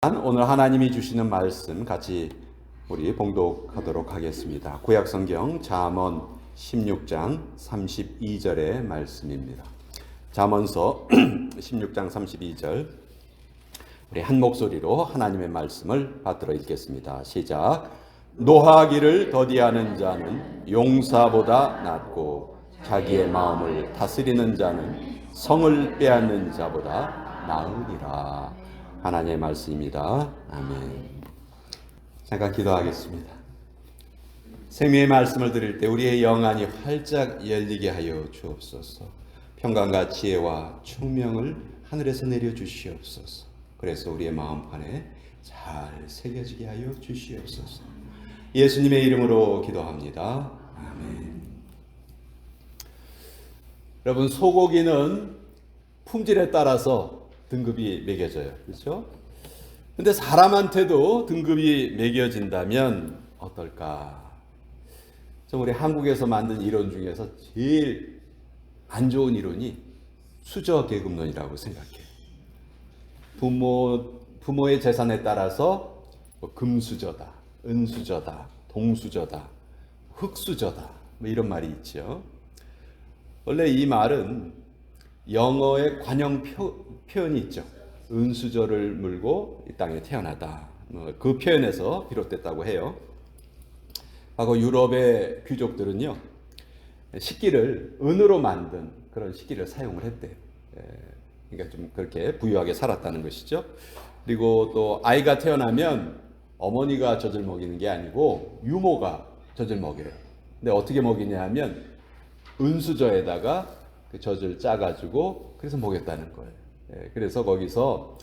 오늘 하나님이 주시는 말씀 같이 우리 봉독하도록 하겠습니다. 구약성경 잠언 16장 32절의 말씀입니다. 잠언서 16장 32절 우리 한 목소리로 하나님의 말씀을 받들어 읽겠습니다. 시작. 노하기를 더디하는 자는 용사보다 낫고 자기의 마음을 다스리는 자는 성을 빼앗는 자보다 나으리라. 하나님의 말씀입니다. 아멘. 잠깐 기도하겠습니다. 생명의 말씀을 들을 때 우리의 영안이 활짝 열리게 하여 주옵소서. 평강과 지혜와 총명을 하늘에서 내려 주시옵소서. 그래서 우리의 마음판에 잘 새겨지게 하여 주시옵소서. 예수님의 이름으로 기도합니다. 아멘. 여러분, 소고기는 품질에 따라서 등급이 매겨져요. 그렇죠? 근데 사람한테도 등급이 매겨진다면 어떨까? 우리 한국에서 만든 이론 중에서 제일 안 좋은 이론이 수저계급론이라고 생각해요. 부모의 재산에 따라서 금수저다, 은수저다, 동수저다, 흙수저다 이런 말이 있죠. 원래 이 말은 영어의 관용 표현이 있죠. 은수저를 물고 이 땅에 태어나다. 그 표현에서 비롯됐다고 해요. 과거 유럽의 귀족들은요, 식기를 은으로 만든 그런 식기를 사용을 했대요. 그러니까 좀 그렇게 부유하게 살았다는 것이죠. 그리고 또 아이가 태어나면 어머니가 젖을 먹이는 게 아니고 유모가 젖을 먹여요. 근데 어떻게 먹이냐 하면 은수저에다가 그 젖을 짜가지고 그래서 먹였다는 거예요. 그래서 거기서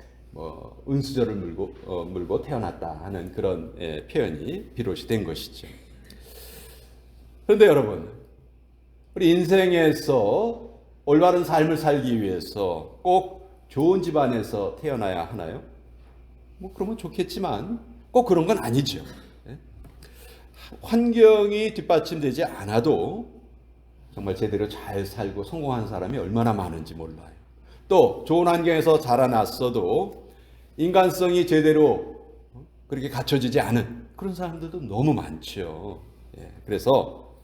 은수저를 물고 태어났다 하는 그런 표현이 비롯이 된 것이죠. 그런데 여러분, 우리 인생에서 올바른 삶을 살기 위해서 꼭 좋은 집안에서 태어나야 하나요? 그러면 좋겠지만 꼭 그런 건 아니죠. 환경이 뒷받침되지 않아도 정말 제대로 잘 살고 성공한 사람이 얼마나 많은지 몰라요. 또 좋은 환경에서 자라났어도 인간성이 제대로 그렇게 갖춰지지 않은 그런 사람들도 너무 많죠. 그래서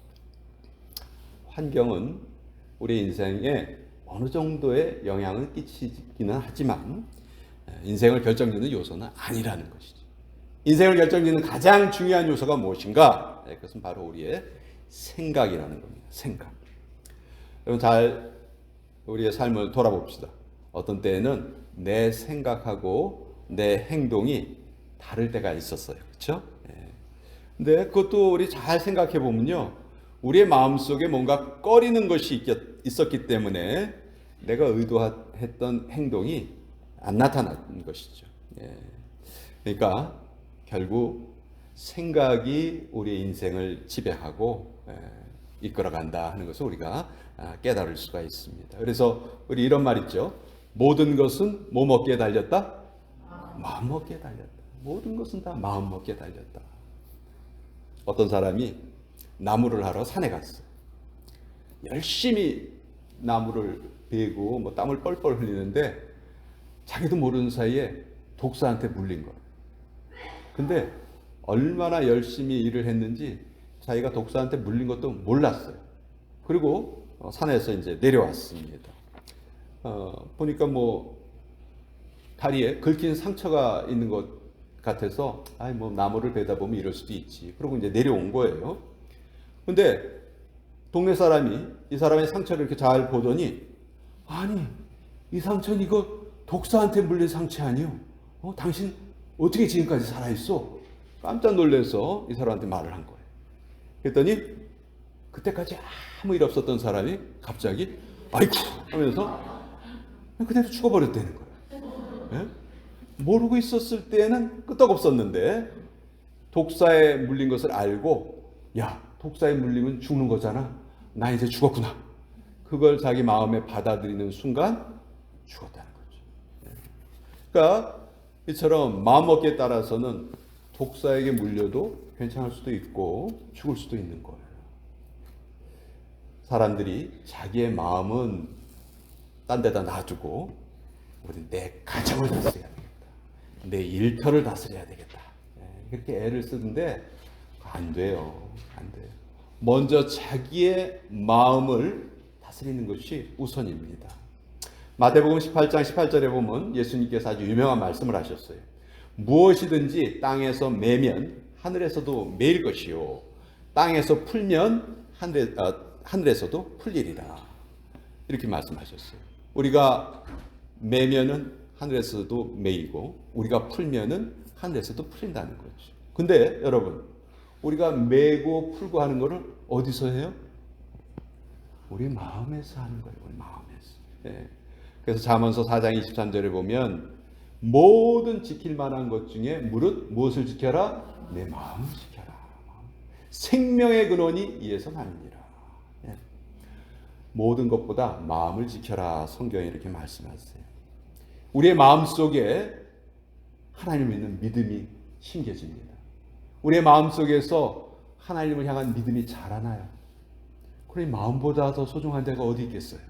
환경은 우리 인생에 어느 정도의 영향을 끼치기는 하지만 인생을 결정짓는 요소는 아니라는 것이죠. 인생을 결정짓는 가장 중요한 요소가 무엇인가? 그것은 바로 우리의 생각이라는 겁니다. 생각. 여러분, 잘 우리의 삶을 돌아봅시다. 어떤 때에는 내 생각하고 내 행동이 다를 때가 있었어요. 그렇죠? 근데 그것도 우리 잘 생각해 보면요, 우리의 마음속에 뭔가 꺼리는 것이 있었기 때문에 내가 의도했던 행동이 안 나타난 것이죠. 그러니까 결국 생각이 우리의 인생을 지배하고 이끌어간다 하는 것을 우리가 깨달을 수가 있습니다. 그래서 우리 이런 말 있죠. 모든 것은 뭐 먹기에 달렸다? 마음 먹기에 달렸다. 모든 것은 다 마음 먹기에 달렸다. 어떤 사람이 나무를 하러 산에 갔어요. 열심히 나무를 베고 땀을 뻘뻘 흘리는데 자기도 모르는 사이에 독사한테 물린 거예요. 근데 얼마나 열심히 일을 했는지 자기가 독사한테 물린 것도 몰랐어요. 그리고 산에서 이제 내려왔습니다. 보니까 다리에 긁힌 상처가 있는 것 같아서 나무를 베다 보면 이럴 수도 있지. 그러고 이제 내려온 거예요. 근데 동네 사람이 이 사람의 상처를 이렇게 잘 보더니, 아니, 이 상처는 이거 독사한테 물린 상처 아니요? 당신 어떻게 지금까지 살아있어? 깜짝 놀라서 이 사람한테 말을 한 거예요. 그랬더니 그때까지 아무 일 없었던 사람이 갑자기 아이쿠 하면서 그대로 죽어버렸다는 거예요. 모르고 있었을 때는 끄떡없었는데 독사에 물린 것을 알고, 야, 독사에 물리면 죽는 거잖아. 나 이제 죽었구나. 그걸 자기 마음에 받아들이는 순간 죽었다는 거죠. 그러니까 이처럼 마음먹기에 따라서는 독사에게 물려도 괜찮을 수도 있고 죽을 수도 있는 거예요. 사람들이 자기의 마음은 딴 데다 놔두고 우리 내 가정을 다스려야 됩니다. 내 일터를 다스려야 되겠다. 그렇게 애를 쓰는데 안 돼요. 안 돼요. 먼저 자기의 마음을 다스리는 것이 우선입니다. 마태복음 18장 18절에 보면 예수님께서 아주 유명한 말씀을 하셨어요. 무엇이든지 땅에서 매면 하늘에서도 매일 것이요 땅에서 풀면 하늘에서도 풀리리라. 이렇게 말씀하셨어요. 우리가 매면은 하늘에서도 매이고 우리가 풀면은 하늘에서도 풀린다는 거죠. 근데 여러분, 우리가 매고 풀고 하는 거를 어디서 해요? 우리 마음에서 하는 거예요. 우리 마음에서. 예. 그래서 잠언서 4장 23절에 보면 모든 지킬 만한 것 중에 무엇을 지켜라? 내 마음을 지켜라. 생명의 근원이 이에서 나느니라. 예. 모든 것보다 마음을 지켜라. 성경에 이렇게 말씀하세요. 우리의 마음 속에 하나님을 믿는 믿음이 심겨집니다. 우리의 마음 속에서 하나님을 향한 믿음이 자라나요. 그러니 마음보다 더 소중한 데가 어디 있겠어요?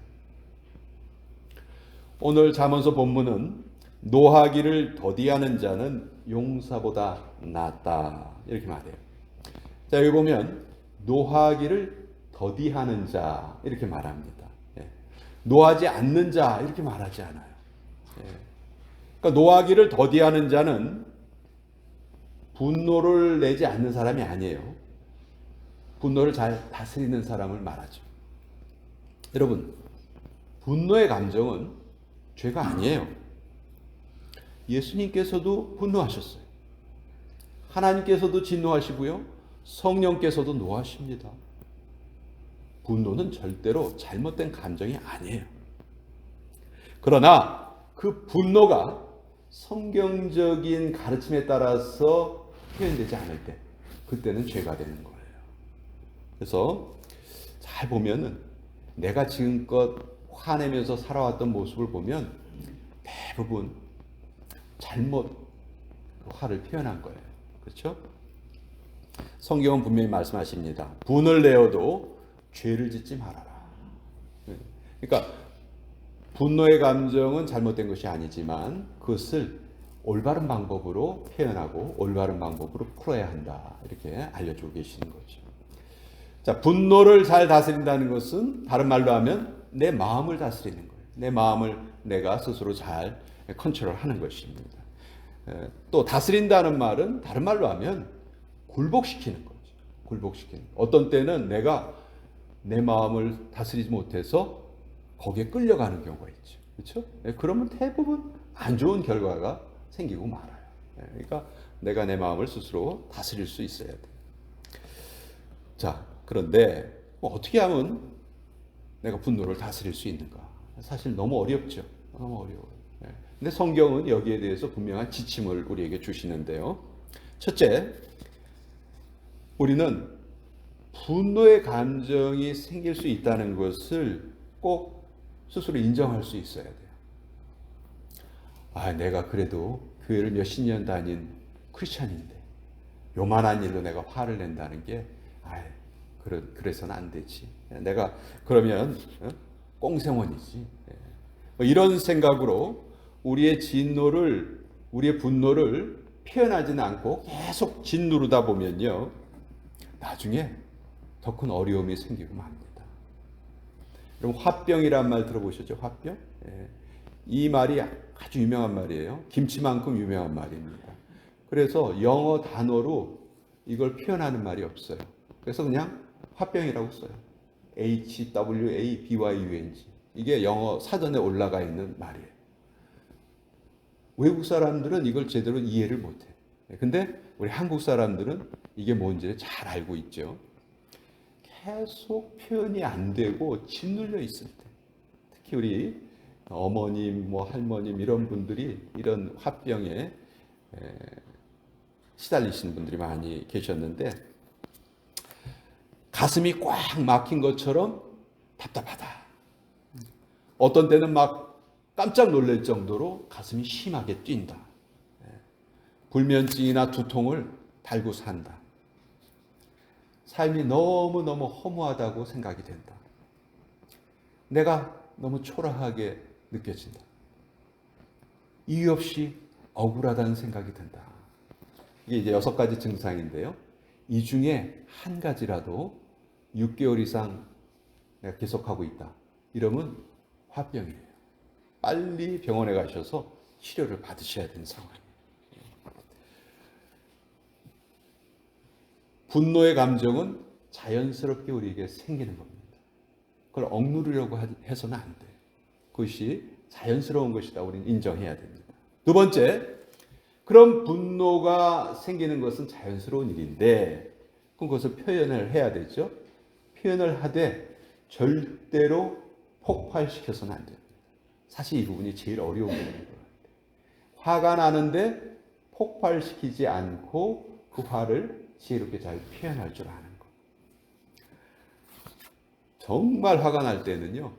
오늘 잠언서 본문은 노하기를 더디하는 자는 용사보다 낫다 이렇게 말해요. 자, 여기 보면 노하기를 더디하는 자 이렇게 말합니다. 예. 노하지 않는 자 이렇게 말하지 않아요. 예. 그러니까 노하기를 더디하는 자는 분노를 내지 않는 사람이 아니에요. 분노를 잘 다스리는 사람을 말하죠. 여러분, 분노의 감정은 죄가 아니에요. 예수님께서도 분노하셨어요. 하나님께서도 진노하시고요. 성령께서도 노하십니다. 분노는 절대로 잘못된 감정이 아니에요. 그러나 그 분노가 성경적인 가르침에 따라서 표현되지 않을 때 그때는 죄가 되는 거예요. 그래서 잘 보면은 내가 지금껏 화내면서 살아왔던 모습을 보면 대부분 잘못 화를 표현한 거예요. 그렇죠? 성경은 분명히 말씀하십니다. 분을 내어도 죄를 짓지 말아라. 그러니까 분노의 감정은 잘못된 것이 아니지만 그것을 올바른 방법으로 표현하고 올바른 방법으로 풀어야 한다. 이렇게 알려주고 계시는 거죠. 자, 분노를 잘 다스린다는 것은 다른 말로 하면 내 마음을 다스리는 거예요. 내 마음을 내가 스스로 잘 컨트롤하는 것입니다. 또 다스린다는 말은 다른 말로 하면 굴복시키는 거죠. 굴복시키는. 어떤 때는 내가 내 마음을 다스리지 못해서 거기에 끌려가는 경우가 있죠. 그렇죠? 그러면 대부분 안 좋은 결과가 생기고 말아요. 그러니까 내가 내 마음을 스스로 다스릴 수 있어야 돼요. 자, 그런데 어떻게 하면 내가 분노를 다스릴 수 있는가? 사실 너무 어렵죠. 너무 어려워요. 근데 성경은 여기에 대해서 분명한 지침을 우리에게 주시는데요. 첫째, 우리는 분노의 감정이 생길 수 있다는 것을 꼭 스스로 인정할 수 있어야 돼요. 아, 내가 그래도 교회를 몇십 년 다닌 크리스찬인데 요만한 일로 내가 화를 낸다는 게 그래서는 안 되지. 내가 그러면 꽁생원이지. 이런 생각으로 우리의 진노를, 우리의 분노를 표현하지는 않고 계속 짓누르다 보면요, 나중에 더 큰 어려움이 생기고 맙니다. 여러분, 화병이란 말 들어보셨죠? 화병? 이 말이 아주 유명한 말이에요. 김치만큼 유명한 말입니다. 그래서 영어 단어로 이걸 표현하는 말이 없어요. 그래서 그냥 화병이라고 써요. HWABYUNG. 이게 영어 사전에 올라가 있는 말이에요. 외국 사람들은 이걸 제대로 이해를 못해. 근데 우리 한국 사람들은 이게 뭔지 잘 알고 있죠. 계속 표현이 안 되고 짓눌려 있을 때, 특히 우리 어머님, 할머님 이런 분들이 이런 화병에 시달리시는 분들이 많이 계셨는데 가슴이 꽉 막힌 것처럼 답답하다. 어떤 때는 막 깜짝 놀랄 정도로 가슴이 심하게 뛴다. 불면증이나 두통을 달고 산다. 삶이 너무너무 허무하다고 생각이 된다. 내가 너무 초라하게 느껴진다. 이유 없이 억울하다는 생각이 든다. 이게 이제 6가지 증상인데요. 이 중에 한 가지라도 6개월 이상 내가 계속하고 있다. 이러면 화병이에요. 빨리 병원에 가셔서 치료를 받으셔야 되는 상황이에요. 분노의 감정은 자연스럽게 우리에게 생기는 겁니다. 그걸 억누르려고 해서는 안 돼요. 그것이 자연스러운 것이다. 우리는 인정해야 됩니다. 두 번째, 그런 분노가 생기는 것은 자연스러운 일인데 그럼 그것을 표현을 해야 되죠. 표현을 하되 절대로 폭발시켜서는 안 됩니다. 사실 이 부분이 제일 어려운 부분인 것 같아요. 화가 나는데 폭발시키지 않고 그 화를 지혜롭게 잘 표현할 줄 아는 것. 정말 화가 날 때는요,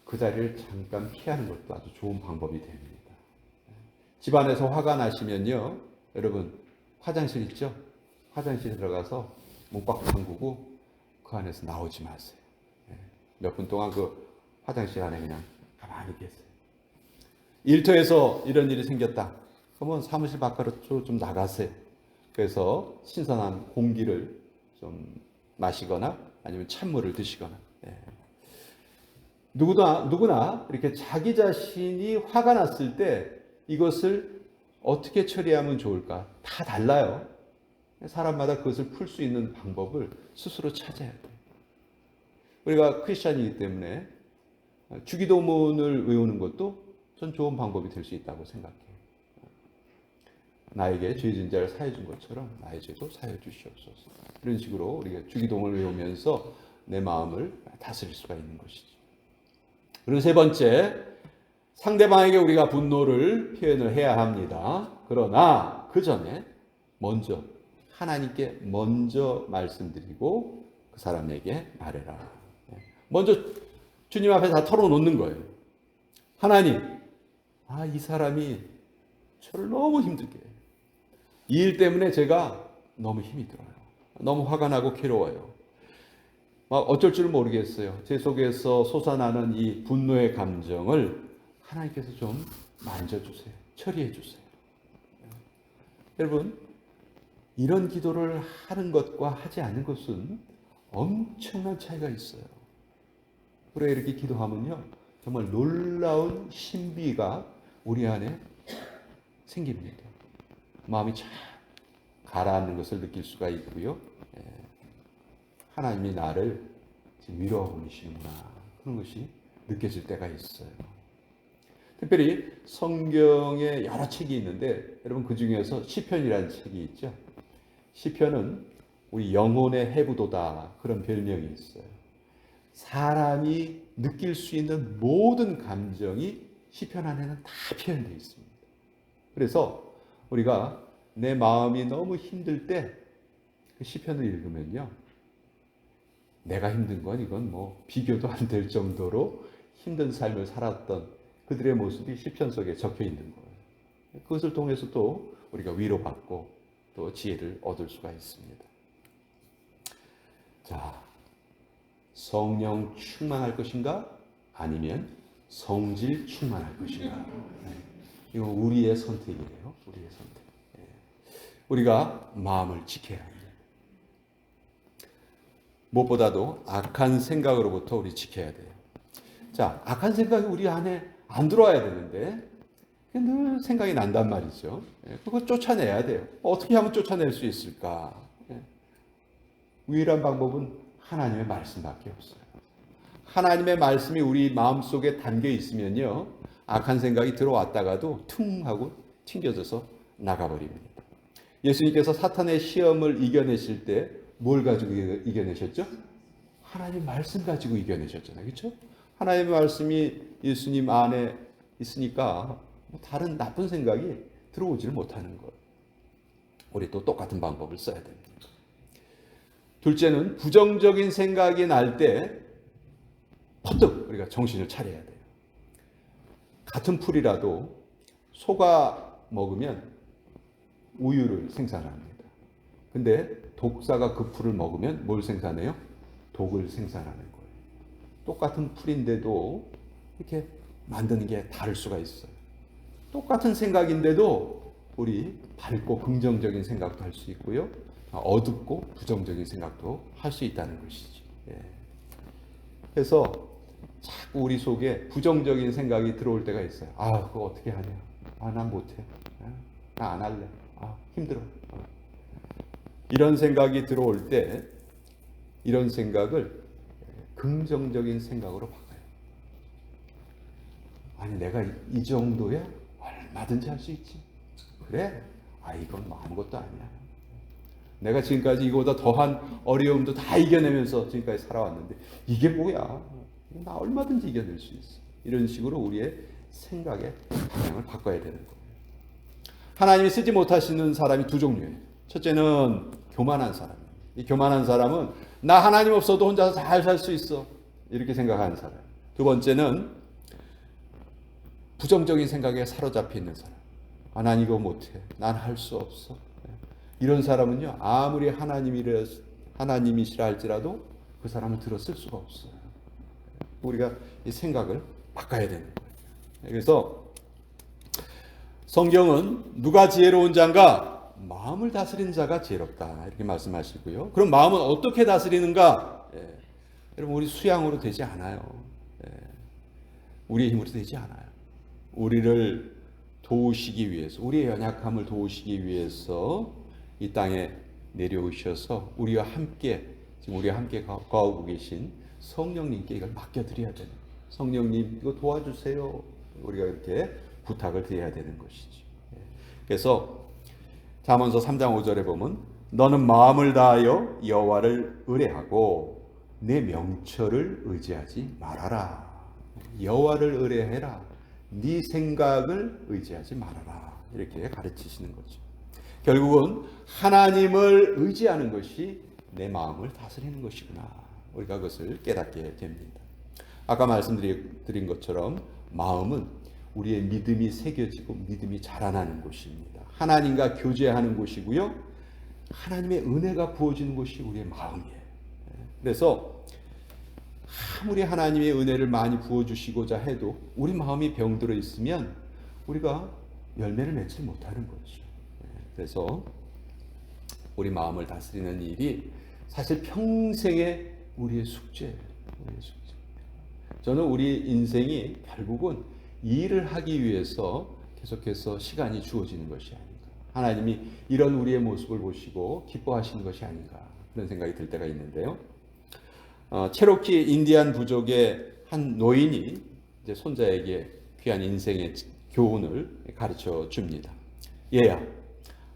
그 자리를 잠깐 피하는 것도 아주 좋은 방법이 됩니다. 집안에서 화가 나시면요, 여러분 화장실 있죠? 화장실에 들어가서 문 꽉 잠그고 그 안에서 나오지 마세요. 몇 분 동안 그 화장실 안에 그냥 가만히 계세요. 일터에서 이런 일이 생겼다. 그러면 사무실 바깥으로 좀 나가세요. 그래서 신선한 공기를 좀 마시거나 아니면 찬물을 드시거나. 누구나 이렇게 자기 자신이 화가 났을 때 이것을 어떻게 처리하면 좋을까? 다 달라요. 사람마다 그것을 풀 수 있는 방법을 스스로 찾아야 돼요. 우리가 크리스찬이기 때문에 주기도문을 외우는 것도 전 좋은 방법이 될 수 있다고 생각해요. 나에게 죄진 자를 사해 준 것처럼 나의 죄도 사해 주시옵소서. 이런 식으로 우리가 주기도문을 외우면서 내 마음을 다스릴 수가 있는 것이죠. 그리고 세 번째, 상대방에게 우리가 분노를 표현을 해야 합니다. 그러나 그 전에 먼저 하나님께 먼저 말씀드리고 그 사람에게 말해라. 먼저 주님 앞에 다 털어놓는 거예요. 하나님, 이 사람이 저를 너무 힘들게 해요. 이 일 때문에 제가 너무 힘이 들어요. 너무 화가 나고 괴로워요. 막 어쩔 줄 모르겠어요. 제 속에서 솟아나는 이 분노의 감정을 하나님께서 좀 만져주세요. 처리해 주세요. 여러분, 이런 기도를 하는 것과 하지 않는 것은 엄청난 차이가 있어요. 우리가 이렇게 기도하면요, 정말 놀라운 신비가 우리 안에 생깁니다. 마음이 참 가라앉는 것을 느낄 수가 있고요. 하나님이 나를 지금 위로하고 계시는구나, 그런 것이 느껴질 때가 있어요. 특별히 성경에 여러 책이 있는데 여러분 그 중에서 시편이라는 책이 있죠. 시편은 우리 영혼의 해부도다, 그런 별명이 있어요. 사람이 느낄 수 있는 모든 감정이 시편 안에는 다 표현되어 있습니다. 그래서 우리가 내 마음이 너무 힘들 때 그 시편을 읽으면요, 내가 힘든 건 이건 뭐 비교도 안 될 정도로 힘든 삶을 살았던 그들의 모습이 시편 속에 적혀 있는 거예요. 그것을 통해서 또 우리가 위로받고 또 지혜를 얻을 수가 있습니다. 자, 성령 충만할 것인가? 아니면 성질 충만할 것인가? 이건 우리의 선택이에요. 우리의 선택. 우리가 마음을 지켜야 합니다. 무엇보다도 악한 생각으로부터 우리 지켜야 돼요. 자, 악한 생각이 우리 안에 안 들어와야 되는데 늘 생각이 난단 말이죠. 그거 쫓아내야 돼요. 어떻게 하면 쫓아낼 수 있을까? 유일한 방법은 하나님의 말씀밖에 없어요. 하나님의 말씀이 우리 마음속에 담겨 있으면요, 악한 생각이 들어왔다가도 퉁 하고 튕겨져서 나가버립니다. 예수님께서 사탄의 시험을 이겨내실 때 뭘 가지고 이겨내셨죠? 하나님 말씀 가지고 이겨내셨잖아요. 그렇죠? 하나님의 말씀이 예수님 안에 있으니까 다른 나쁜 생각이 들어오지를 못하는 거예요. 우리 또 똑같은 방법을 써야 됩니다. 둘째는 부정적인 생각이 날 때 퍼뜩 우리가 정신을 차려야 돼요. 같은 풀이라도 소가 먹으면 우유를 생산합니다. 근데 독사가 그 풀을 먹으면 뭘 생산해요? 독을 생산하는 거예요. 똑같은 풀인데도 이렇게 만드는 게 다를 수가 있어요. 똑같은 생각인데도 우리 밝고 긍정적인 생각도 할 수 있고요. 어둡고 부정적인 생각도 할 수 있다는 것이지. 예. 그래서 자꾸 우리 속에 부정적인 생각이 들어올 때가 있어요. 아, 그거 어떻게 하냐? 아, 난 못해. 나 안 할래. 아, 힘들어. 이런 생각이 들어올 때 이런 생각을 긍정적인 생각으로 바꿔요. 아니, 내가 이 정도야? 얼마든지 할 수 있지. 그래? 아, 이건 뭐 아무것도 아니야. 내가 지금까지 이거보다 더한 어려움도 다 이겨내면서 지금까지 살아왔는데 이게 뭐야? 나 얼마든지 이겨낼 수 있어. 이런 식으로 우리의 생각의 방향을 바꿔야 되는 거예요. 하나님이 쓰지 못하시는 사람이 두 종류예요. 첫째는 교만한 사람이에요. 이 교만한 사람은 나 하나님 없어도 혼자서 잘 살 수 있어. 이렇게 생각하는 사람. 두 번째는 부정적인 생각에 사로잡혀 있는 사람. 아, 난 이거 못해. 난 할 수 없어. 이런 사람은요, 아무리 하나님이시라 할지라도 그 사람을 들었을 수가 없어요. 우리가 이 생각을 바꿔야 되는 거예요. 그래서 성경은 누가 지혜로운 자인가? 마음을 다스리는 자가 지혜롭다. 이렇게 말씀하시고요. 그럼 마음은 어떻게 다스리는가? 여러분, 우리 수양으로 되지 않아요. 우리의 힘으로 되지 않아요. 우리를 도우시기 위해서, 우리의 연약함을 도우시기 위해서 이 땅에 내려오셔서 우리와 함께, 지금 우리와 함께 거하고 계신 성령님께 이걸 맡겨드려야 되는 거예요. 성령님, 이거 도와주세요. 우리가 이렇게 부탁을 드려야 되는 것이죠. 그래서 잠언서 3장 5절에 보면 너는 마음을 다하여 여호와를 의뢰하고 내 명철을 의지하지 말아라. 여호와를 의뢰해라. 네 생각을 의지하지 말아라. 이렇게 가르치시는 거죠. 결국은 하나님을 의지하는 것이 내 마음을 다스리는 것이구나. 우리가 그것을 깨닫게 됩니다. 아까 말씀드린 것처럼 마음은 우리의 믿음이 새겨지고 믿음이 자라나는 곳입니다. 하나님과 교제하는 곳이고요. 하나님의 은혜가 부어지는 곳이 우리의 마음이에요. 그래서 아무리 하나님의 은혜를 많이 부어주시고자 해도 우리 마음이 병들어 있으면 우리가 열매를 맺지 못하는 거죠. 그래서 우리 마음을 다스리는 일이 사실 평생의 우리의 숙제예요. 저는 우리 인생이 결국은 이 일을 하기 위해서 계속해서 시간이 주어지는 것이 아닌가. 하나님이 이런 우리의 모습을 보시고 기뻐하시는 것이 아닌가. 그런 생각이 들 때가 있는데요. 체로키 인디안 부족의 한 노인이 이제 손자에게 귀한 인생의 교훈을 가르쳐 줍니다. 얘야,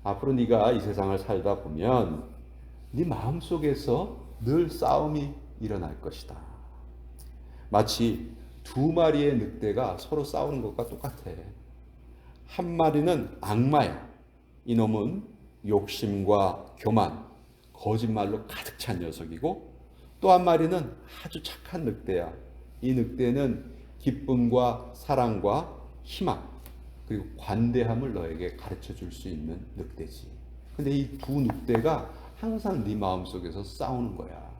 앞으로 네가 이 세상을 살다 보면 네 마음속에서 늘 싸움이 일어날 것이다. 마치 두 마리의 늑대가 서로 싸우는 것과 똑같아. 한 마리는 악마야. 이놈은 욕심과 교만, 거짓말로 가득 찬 녀석이고 또 한 마리는 아주 착한 늑대야. 이 늑대는 기쁨과 사랑과 희망 그리고 관대함을 너에게 가르쳐 줄 수 있는 늑대지. 근데 이 두 늑대가 항상 네 마음속에서 싸우는 거야.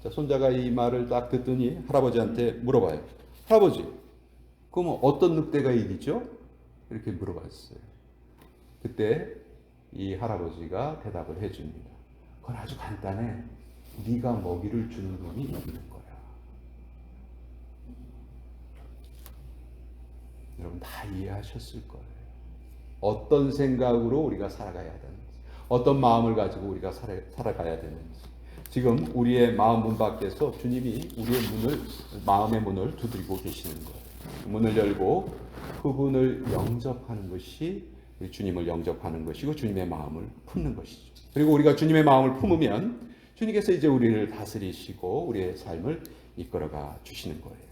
자, 손자가 이 말을 딱 듣더니 할아버지한테 물어봐요. 할아버지, 그럼 어떤 늑대가 이기죠? 이렇게 물어봤어요. 그때 이 할아버지가 대답을 해줍니다. 그건 아주 간단해. 네가 먹이를 주는 놈이 이기는 거야. 여러분 다 이해하셨을 거예요. 어떤 생각으로 우리가 살아가야 되는지, 어떤 마음을 가지고 우리가 살아가야 되는지. 지금 우리의 마음 문 밖에서 주님이 우리의 마음의 문을 두드리고 계시는 거예요. 문을 열고 그분을 영접하는 것이 우리 주님을 영접하는 것이고 주님의 마음을 품는 것이죠. 그리고 우리가 주님의 마음을 품으면 주님께서 이제 우리를 다스리시고 우리의 삶을 이끌어가 주시는 거예요.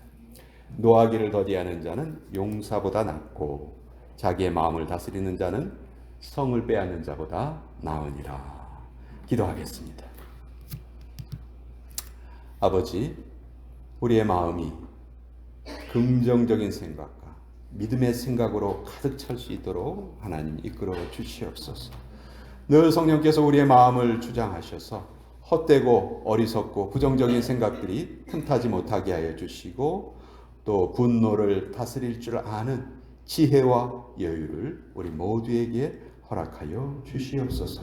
노하기를 더디하는 자는 용사보다 낫고 자기의 마음을 다스리는 자는 성을 빼앗는 자보다 나으니라. 기도하겠습니다. 아버지, 우리의 마음이 긍정적인 생각과 믿음의 생각으로 가득 찰 수 있도록 하나님 이끌어 주시옵소서. 늘 성령께서 우리의 마음을 주장하셔서 헛되고 어리석고 부정적인 생각들이 틈타지 못하게 하여 주시고 또 분노를 다스릴 줄 아는 지혜와 여유를 우리 모두에게 허락하여 주시옵소서.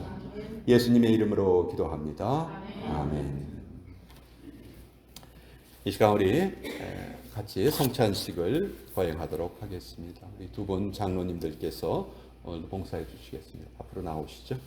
예수님의 이름으로 기도합니다. 아멘. 이 시간 우리 같이 성찬식을 거행하도록 하겠습니다. 우리 두 분 장로님들께서 오늘 봉사해 주시겠습니다. 앞으로 나오시죠.